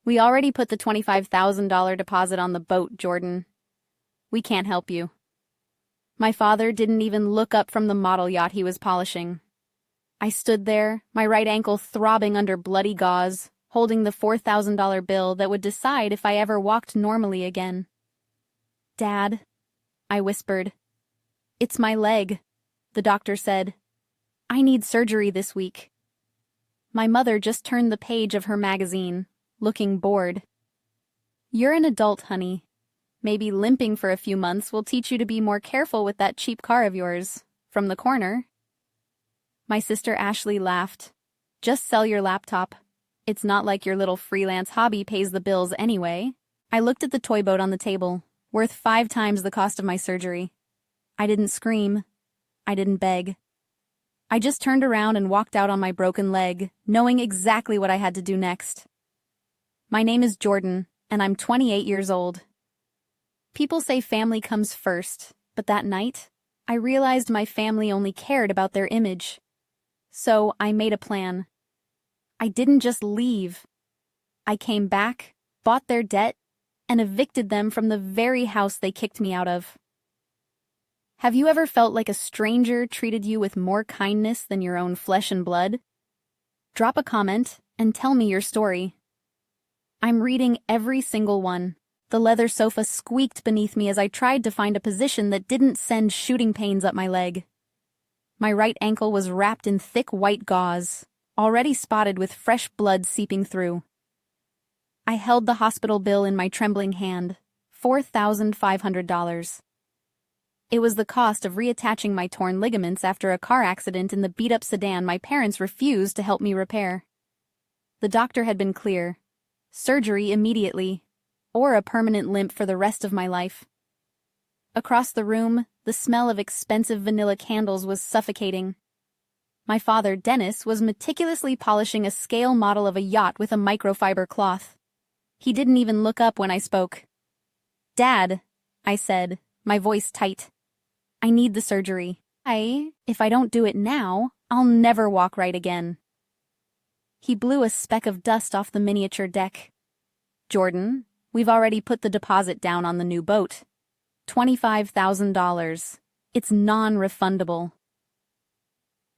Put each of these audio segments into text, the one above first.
We already put the $25,000 deposit on the boat, Jordan. We can't help you. My father didn't even look up from the model yacht he was polishing. I stood there, my right ankle throbbing under bloody gauze, holding the $4,000 bill that would decide if I ever walked normally again. "Dad," I whispered. "It's my leg," the doctor said. "I need surgery this week." My mother just turned the page of her magazine, looking bored. "You're an adult, honey. Maybe limping for a few months will teach you to be more careful with that cheap car of yours, from the corner." My sister Ashley laughed. "Just sell your laptop. It's not like your little freelance hobby pays the bills anyway." I looked at the toy boat on the table, worth 5 times the cost of my surgery. I didn't scream. I didn't beg. I just turned around and walked out on my broken leg, knowing exactly what I had to do next. My name is Jordan, and I'm 28 years old. People say family comes first, but that night, I realized my family only cared about their image. So I made a plan. I didn't just leave. I came back, bought their debt, and evicted them from the very house they kicked me out of. Have you ever felt like a stranger treated you with more kindness than your own flesh and blood? Drop a comment and tell me your story. I'm reading every single one. The leather sofa squeaked beneath me as I tried to find a position that didn't send shooting pains up my leg. My right ankle was wrapped in thick white gauze, already spotted with fresh blood seeping through. I held the hospital bill in my trembling hand, $4,500. It was the cost of reattaching my torn ligaments after a car accident in the beat-up sedan my parents refused to help me repair. The doctor had been clear. Surgery immediately, or a permanent limp for the rest of my life. Across the room, the smell of expensive vanilla candles was suffocating. My father, Dennis, was meticulously polishing a scale model of a yacht with a microfiber cloth. He didn't even look up when I spoke. "Dad," I said, my voice tight. "I need the surgery. If I don't do it now, I'll never walk right again." He blew a speck of dust off the miniature deck. "Jordan, we've already put the deposit down on the new boat. $25,000. It's non-refundable."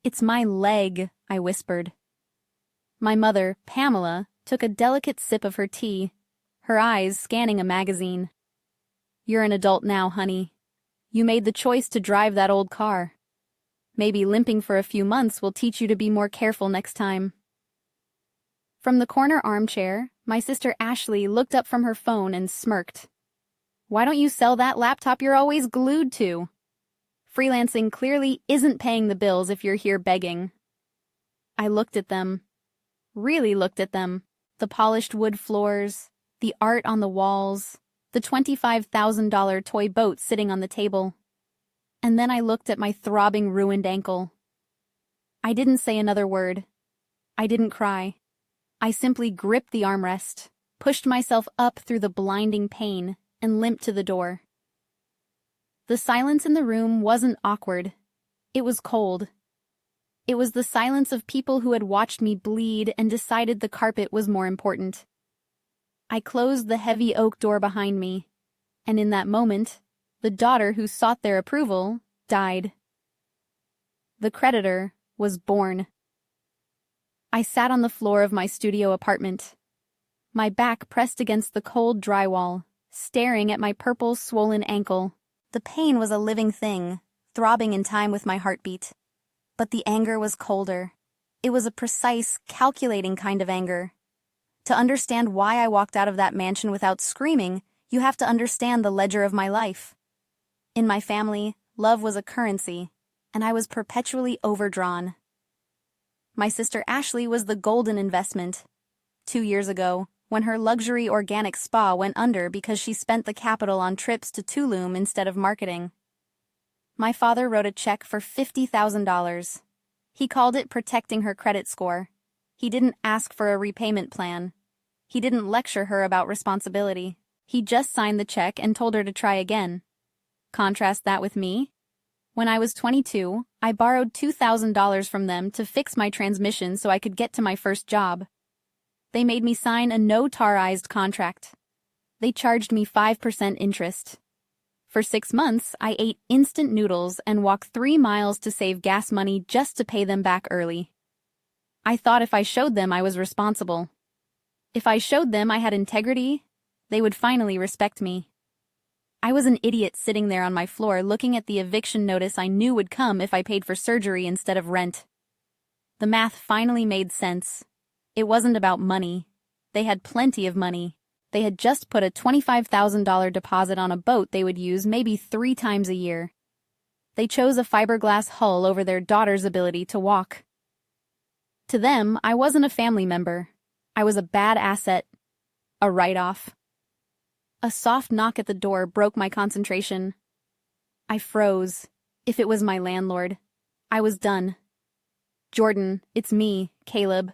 "It's my leg," I whispered. My mother, Pamela, took a delicate sip of her tea, her eyes scanning a magazine. "You're an adult now, honey. You made the choice to drive that old car. Maybe limping for a few months will teach you to be more careful next time." From the corner armchair, my sister Ashley looked up from her phone and smirked. "Why don't you sell that laptop you're always glued to? Freelancing clearly isn't paying the bills if you're here begging." I looked at them. Really looked at them. The polished wood floors, the art on the walls, the $25,000 toy boat sitting on the table. And then I looked at my throbbing, ruined ankle. I didn't say another word. I didn't cry. I simply gripped the armrest, pushed myself up through the blinding pain, and limped to the door. The silence in the room wasn't awkward. It was cold. It was the silence of people who had watched me bleed and decided the carpet was more important. I closed the heavy oak door behind me, and in that moment, the daughter who sought their approval died. The creditor was born. I sat on the floor of my studio apartment, my back pressed against the cold drywall, staring at my purple, swollen ankle. The pain was a living thing, throbbing in time with my heartbeat. But the anger was colder. It was a precise, calculating kind of anger. To understand why I walked out of that mansion without screaming, you have to understand the ledger of my life. In my family, love was a currency, and I was perpetually overdrawn. My sister Ashley was the golden investment. 2 years ago, when her luxury organic spa went under because she spent the capital on trips to Tulum instead of marketing. My father wrote a check for $50,000. He called it protecting her credit score. He didn't ask for a repayment plan. He didn't lecture her about responsibility. He just signed the check and told her to try again. Contrast that with me. When I was 22, I borrowed $2,000 from them to fix my transmission so I could get to my first job. They made me sign a no-tarized contract. They charged me 5% interest. For 6 months, I ate instant noodles and walked 3 miles to save gas money just to pay them back early. I thought if I showed them I was responsible. If I showed them I had integrity, they would finally respect me. I was an idiot sitting there on my floor looking at the eviction notice I knew would come if I paid for surgery instead of rent. The math finally made sense. It wasn't about money. They had plenty of money. They had just put a $25,000 deposit on a boat they would use maybe 3 times a year. They chose a fiberglass hull over their daughter's ability to walk. To them, I wasn't a family member. I was a bad asset. A write-off. A soft knock at the door broke my concentration. I froze. If it was my landlord. I was done. "Jordan, it's me, Caleb."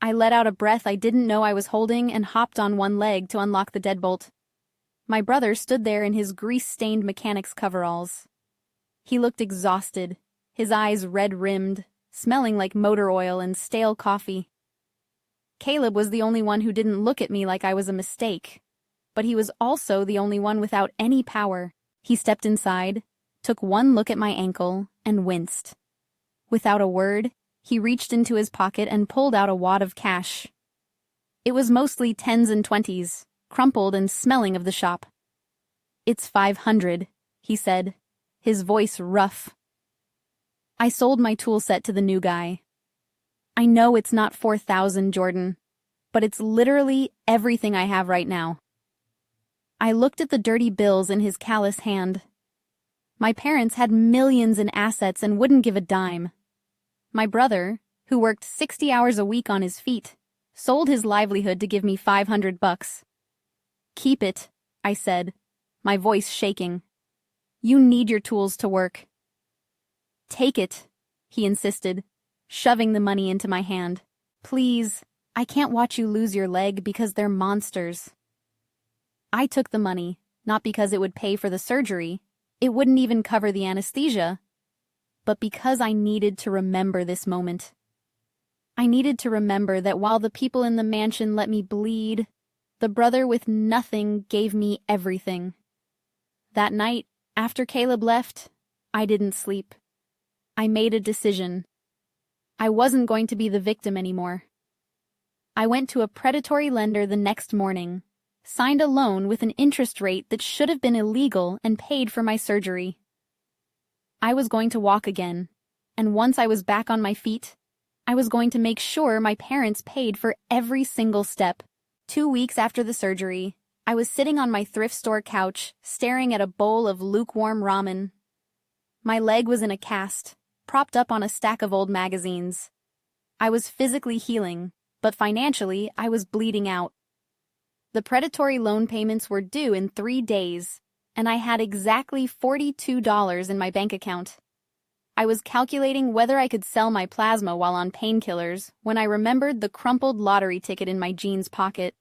I let out a breath I didn't know I was holding and hopped on one leg to unlock the deadbolt. My brother stood there in his grease-stained mechanic's coveralls. He looked exhausted, his eyes red-rimmed, smelling like motor oil and stale coffee. Caleb was the only one who didn't look at me like I was a mistake, but he was also the only one without any power. He stepped inside, took one look at my ankle, and winced. Without a word, he reached into his pocket and pulled out a wad of cash. It was mostly 10s and 20s, crumpled and smelling of the shop. "It's 500, he said, his voice rough. I sold my tool set to the new guy. "I know it's not 4,000, Jordan, but it's literally everything I have right now." I looked at the dirty bills in his callous hand. My parents had millions in assets and wouldn't give a dime. My brother, who worked 60 hours a week on his feet, sold his livelihood to give me $500. "Keep it," I said, my voice shaking. "You need your tools to work." "Take it," he insisted, shoving the money into my hand. "Please, I can't watch you lose your leg because they're monsters." I took the money, not because it would pay for the surgery, it wouldn't even cover the anesthesia, but because I needed to remember this moment. I needed to remember that while the people in the mansion let me bleed, the brother with nothing gave me everything. That night, after Caleb left, I didn't sleep. I made a decision. I wasn't going to be the victim anymore. I went to a predatory lender the next morning, signed a loan with an interest rate that should have been illegal, and paid for my surgery. I was going to walk again, and once I was back on my feet, I was going to make sure my parents paid for every single step. 2 weeks after the surgery, I was sitting on my thrift store couch, staring at a bowl of lukewarm ramen. My leg was in a cast, propped up on a stack of old magazines. I was physically healing, but financially, I was bleeding out. The predatory loan payments were due in 3 days, and I had exactly $42 in my bank account. I was calculating whether I could sell my plasma while on painkillers when I remembered the crumpled lottery ticket in my jeans pocket.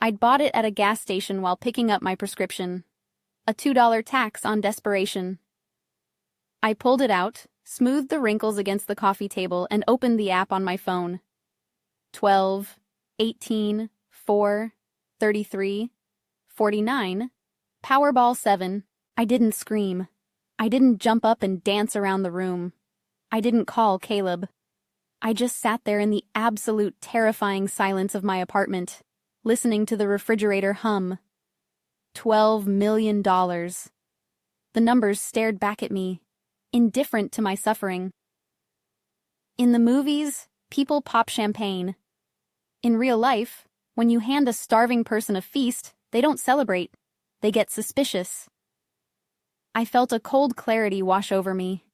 I'd bought it at a gas station while picking up my prescription. A $2 tax on desperation. I pulled it out, smoothed the wrinkles against the coffee table, and opened the app on my phone. 12, 18, 4, 33, 49, Powerball 7. I didn't scream. I didn't jump up and dance around the room. I didn't call Caleb. I just sat there in the absolute terrifying silence of my apartment, listening to the refrigerator hum. $12 million. The numbers stared back at me, indifferent to my suffering. In the movies, people pop champagne. In real life, when you hand a starving person a feast, they don't celebrate. They get suspicious. I felt a cold clarity wash over me.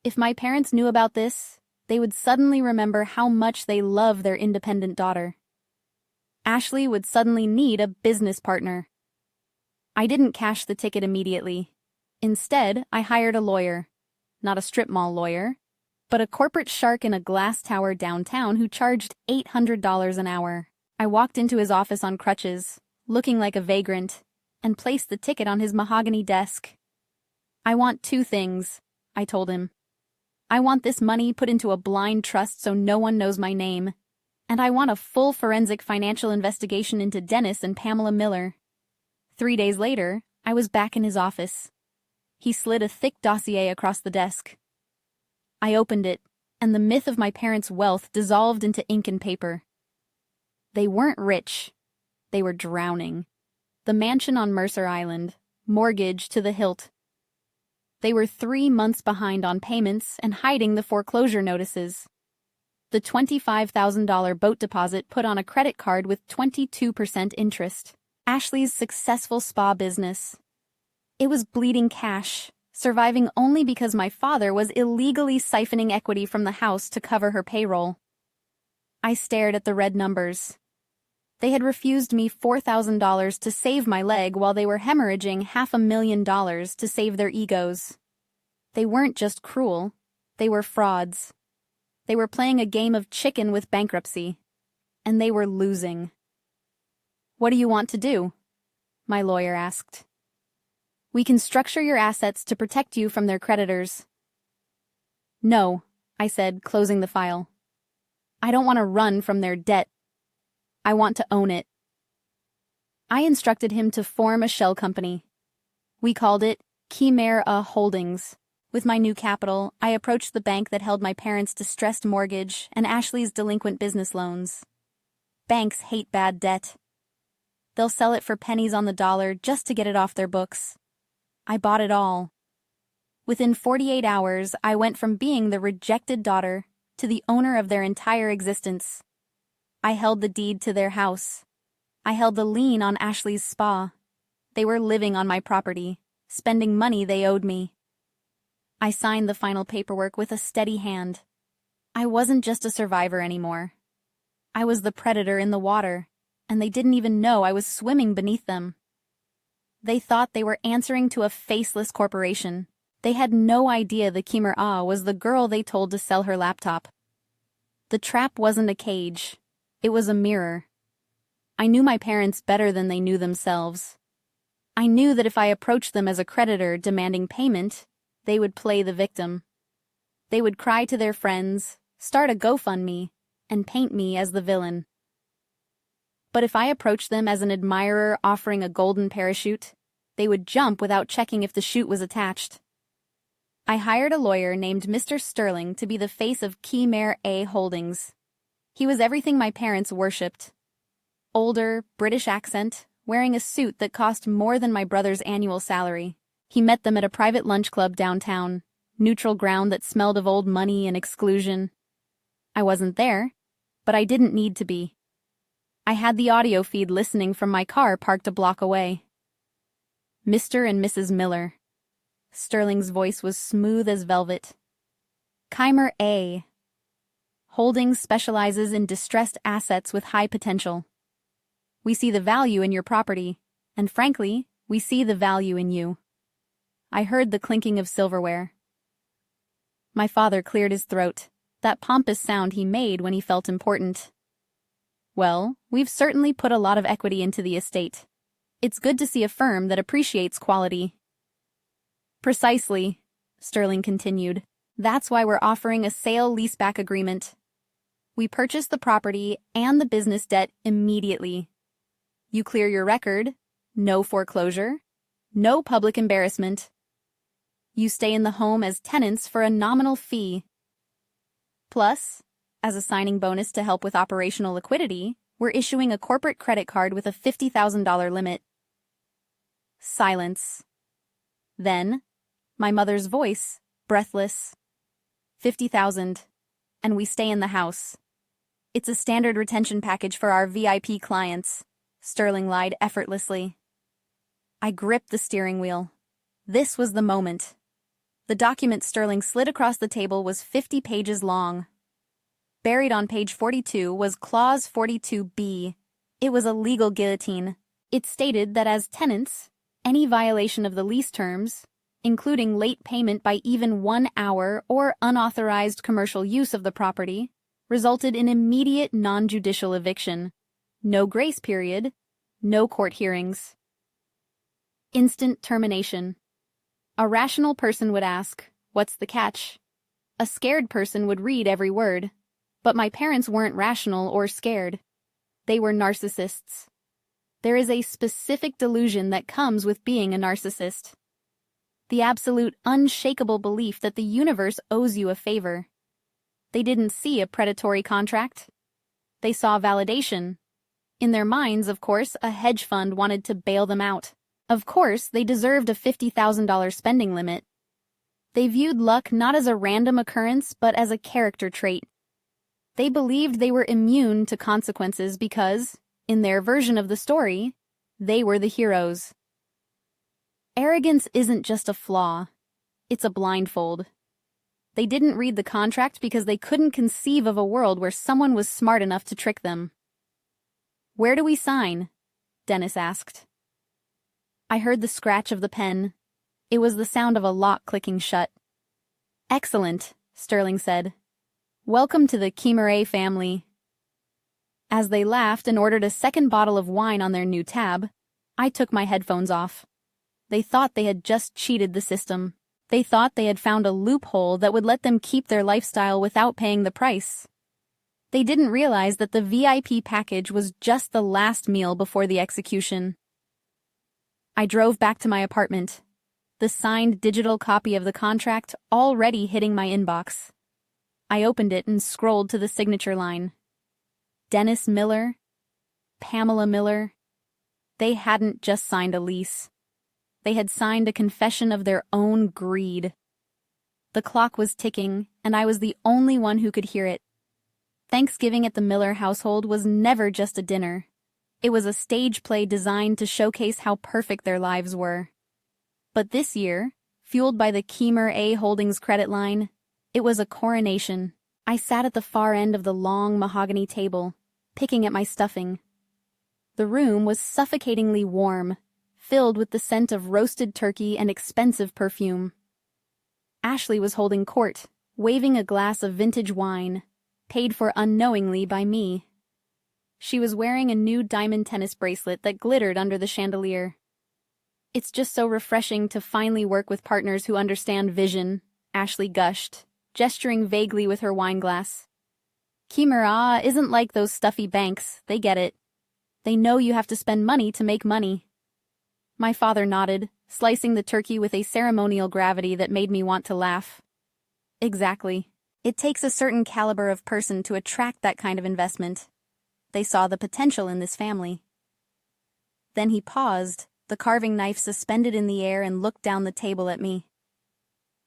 If my parents knew about this, they would suddenly remember how much they love their independent daughter. Ashley would suddenly need a business partner. I didn't cash the ticket immediately. Instead, I hired a lawyer. Not a strip mall lawyer, but a corporate shark in a glass tower downtown who charged $800 an hour. I walked into his office on crutches, looking like a vagrant, and placed the ticket on his mahogany desk. "I want 2 things, I told him. "I want this money put into a blind trust so no one knows my name, And I want a full forensic financial investigation into Dennis and Pamela Miller. 3 days later, I was back in his office. He slid a thick dossier across the desk. I opened it, and the myth of my parents' wealth dissolved into ink and paper. They weren't rich. They were drowning. The mansion on Mercer Island, mortgage to the hilt. They were 3 months behind on payments and hiding the foreclosure notices. The $25,000 boat deposit put on a credit card with 22% interest. Ashley's successful spa business. It was bleeding cash, surviving only because my father was illegally siphoning equity from the house to cover her payroll. I stared at the red numbers. They had refused me $4,000 to save my leg while they were hemorrhaging $500,000 to save their egos. They weren't just cruel, they were frauds. They were playing a game of chicken with bankruptcy, and they were losing. "What do you want to do?" my lawyer asked. "We can structure your assets to protect you from their creditors." "No," I said, closing the file. "I don't want to run from their debt. I want to own it." I instructed him to form a shell company. We called it Chimera Holdings. With my new capital, I approached the bank that held my parents' distressed mortgage and Ashley's delinquent business loans. Banks hate bad debt. They'll sell it for pennies on the dollar just to get it off their books. I bought it all. Within 48 hours, I went from being the rejected daughter to the owner of their entire existence. I held the deed to their house. I held the lien on Ashley's spa. They were living on my property, spending money they owed me. I signed the final paperwork with a steady hand. I wasn't just a survivor anymore. I was the predator in the water, and they didn't even know I was swimming beneath them. They thought they were answering to a faceless corporation. They had no idea the Chimera was the girl they told to sell her laptop. The trap wasn't a cage. It was a mirror. I knew my parents better than they knew themselves. I knew that if I approached them as a creditor demanding payment, they would play the victim. They would cry to their friends, start a GoFundMe, and paint me as the villain. But if I approached them as an admirer offering a golden parachute, they would jump without checking if the chute was attached. I hired a lawyer named Mr. Sterling to be the face of Chimera Holdings. He was everything my parents worshipped. Older, British accent, wearing a suit that cost more than my brother's annual salary. He met them at a private lunch club downtown, neutral ground that smelled of old money and exclusion. I wasn't there, but I didn't need to be. I had the audio feed listening from my car parked a block away. Mr. and Mrs. Miller. Sterling's voice was smooth as velvet. Chimera Holdings specializes in distressed assets with high potential. We see the value in your property, and frankly, we see the value in you. I heard the clinking of silverware. My father cleared his throat, that pompous sound he made when he felt important. Well, we've certainly put a lot of equity into the estate. It's good to see a firm that appreciates quality. Precisely, Sterling continued. That's why we're offering a sale-leaseback agreement. We purchase the property and the business debt immediately. You clear your record, no foreclosure, no public embarrassment. You stay in the home as tenants for a nominal fee. Plus, as a signing bonus to help with operational liquidity, we're issuing a corporate credit card with a $50,000 limit. Silence. Then, my mother's voice, breathless. 50,000, and we stay in the house. It's a standard retention package for our VIP clients, Sterling lied effortlessly. I gripped the steering wheel. This was the moment. The document Sterling slid across the table was 50 pages long. Buried on page 42 was Clause 42B. It was a legal guillotine. It stated that as tenants, any violation of the lease terms, including late payment by even 1 hour or unauthorized commercial use of the property, resulted in immediate non-judicial eviction. No grace period, no court hearings. Instant termination. A rational person would ask, what's the catch? A scared person would read every word. But my parents weren't rational or scared. They were narcissists. There is a specific delusion that comes with being a narcissist. The absolute, unshakable belief that the universe owes you a favor. They didn't see a predatory contract. They saw validation. In their minds, of course, a hedge fund wanted to bail them out. Of course, they deserved a $50,000 spending limit. They viewed luck not as a random occurrence, but as a character trait. They believed they were immune to consequences because, in their version of the story, they were the heroes. Arrogance isn't just a flaw. It's a blindfold. They didn't read the contract because they couldn't conceive of a world where someone was smart enough to trick them. "Where do we sign?" Dennis asked. I heard the scratch of the pen. It was the sound of a lock clicking shut. "Excellent," Sterling said. "Welcome to the Kimure family." As they laughed and ordered a second bottle of wine on their new tab, I took my headphones off. They thought they had just cheated the system. They thought they had found a loophole that would let them keep their lifestyle without paying the price. They didn't realize that the VIP package was just the last meal before the execution. I drove back to my apartment, the signed digital copy of the contract already hitting my inbox. I opened it and scrolled to the signature line. Dennis Miller, Pamela Miller. They hadn't just signed a lease. They had signed a confession of their own greed. The clock was ticking, and I was the only one who could hear it. Thanksgiving at the Miller household was never just a dinner. It was a stage play designed to showcase how perfect their lives were. But this year, fueled by the Kimure Holdings credit line, it was a coronation. I sat at the far end of the long mahogany table, picking at my stuffing. The room was suffocatingly warm, filled with the scent of roasted turkey and expensive perfume. Ashley was holding court, waving a glass of vintage wine, paid for unknowingly by me. She was wearing a new diamond tennis bracelet that glittered under the chandelier. "It's just so refreshing to finally work with partners who understand vision," Ashley gushed, gesturing vaguely with her wine glass. "Kimura isn't like those stuffy banks, they get it. They know you have to spend money to make money." My father nodded, slicing the turkey with a ceremonial gravity that made me want to laugh. "Exactly. It takes a certain caliber of person to attract that kind of investment." They saw the potential in this family. Then he paused, the carving knife suspended in the air, and looked down the table at me.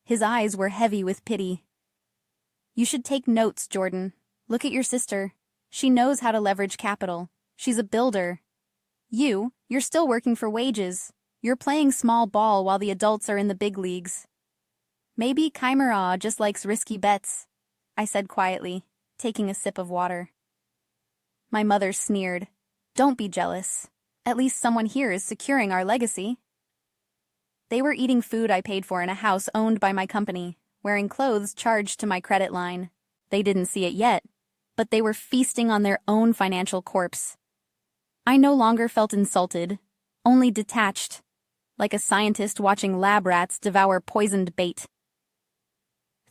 His eyes were heavy with pity. "You should take notes, Jordan. Look at your sister. She knows how to leverage capital. She's a builder. You're still working for wages. You're playing small ball while the adults are in the big leagues." "Maybe Kimura just likes risky bets," I said quietly, taking a sip of water. My mother sneered. "Don't be jealous. At least someone here is securing our legacy." They were eating food I paid for in a house owned by my company, wearing clothes charged to my credit line. They didn't see it yet, but they were feasting on their own financial corpse. I no longer felt insulted, only detached, like a scientist watching lab rats devour poisoned bait.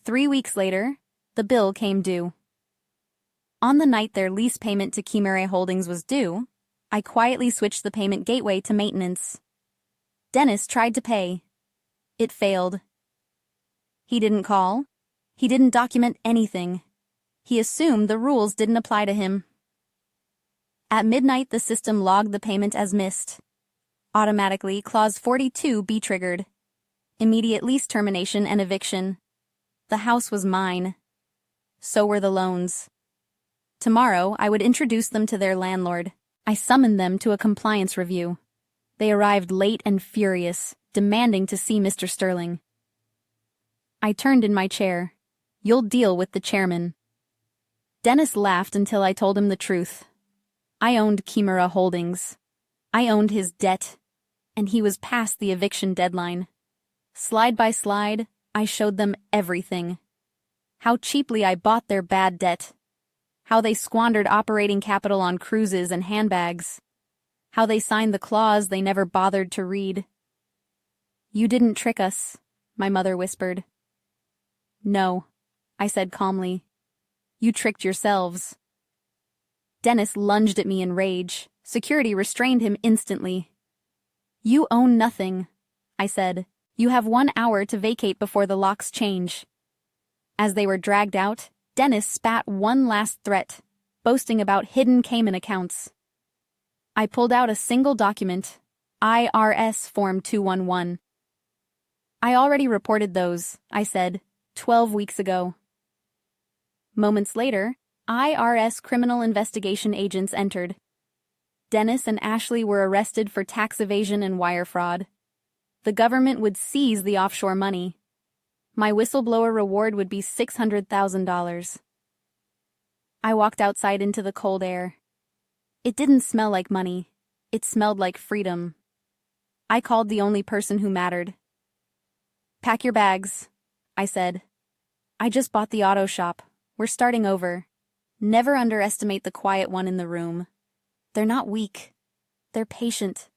3 weeks later, the bill came due. On the night their lease payment to Kimure Holdings was due, I quietly switched the payment gateway to maintenance. Dennis tried to pay. It failed. He didn't call. He didn't document anything. He assumed the rules didn't apply to him. At midnight, the system logged the payment as missed. Automatically, Clause 42B triggered. Immediate lease termination and eviction. The house was mine. So were the loans. Tomorrow, I would introduce them to their landlord. I summoned them to a compliance review. They arrived late and furious, demanding to see Mr. Sterling. I turned in my chair. "You'll deal with the chairman." Dennis laughed until I told him the truth. I owned Kimura Holdings. I owned his debt, and he was past the eviction deadline. Slide by slide, I showed them everything. How cheaply I bought their bad debt. How they squandered operating capital on cruises and handbags. How they signed the clause they never bothered to read. "You didn't trick us," my mother whispered. "No," I said calmly. You tricked yourselves. Dennis lunged at me in rage. Security restrained him instantly. You own nothing, I said. You have 1 hour to vacate before the locks change. As they were dragged out, Dennis spat one last threat, boasting about hidden Cayman accounts. I pulled out a single document, IRS Form 211. I already reported those, I said, 12 weeks ago. Moments later, IRS criminal investigation agents entered. Dennis and Ashley were arrested for tax evasion and wire fraud. The government would seize the offshore money. My whistleblower reward would be $600,000. I walked outside into the cold air. It didn't smell like money. It smelled like freedom. I called the only person who mattered. Pack your bags, I said. I just bought the auto shop. We're starting over. Never underestimate the quiet one in the room. They're not weak. They're patient.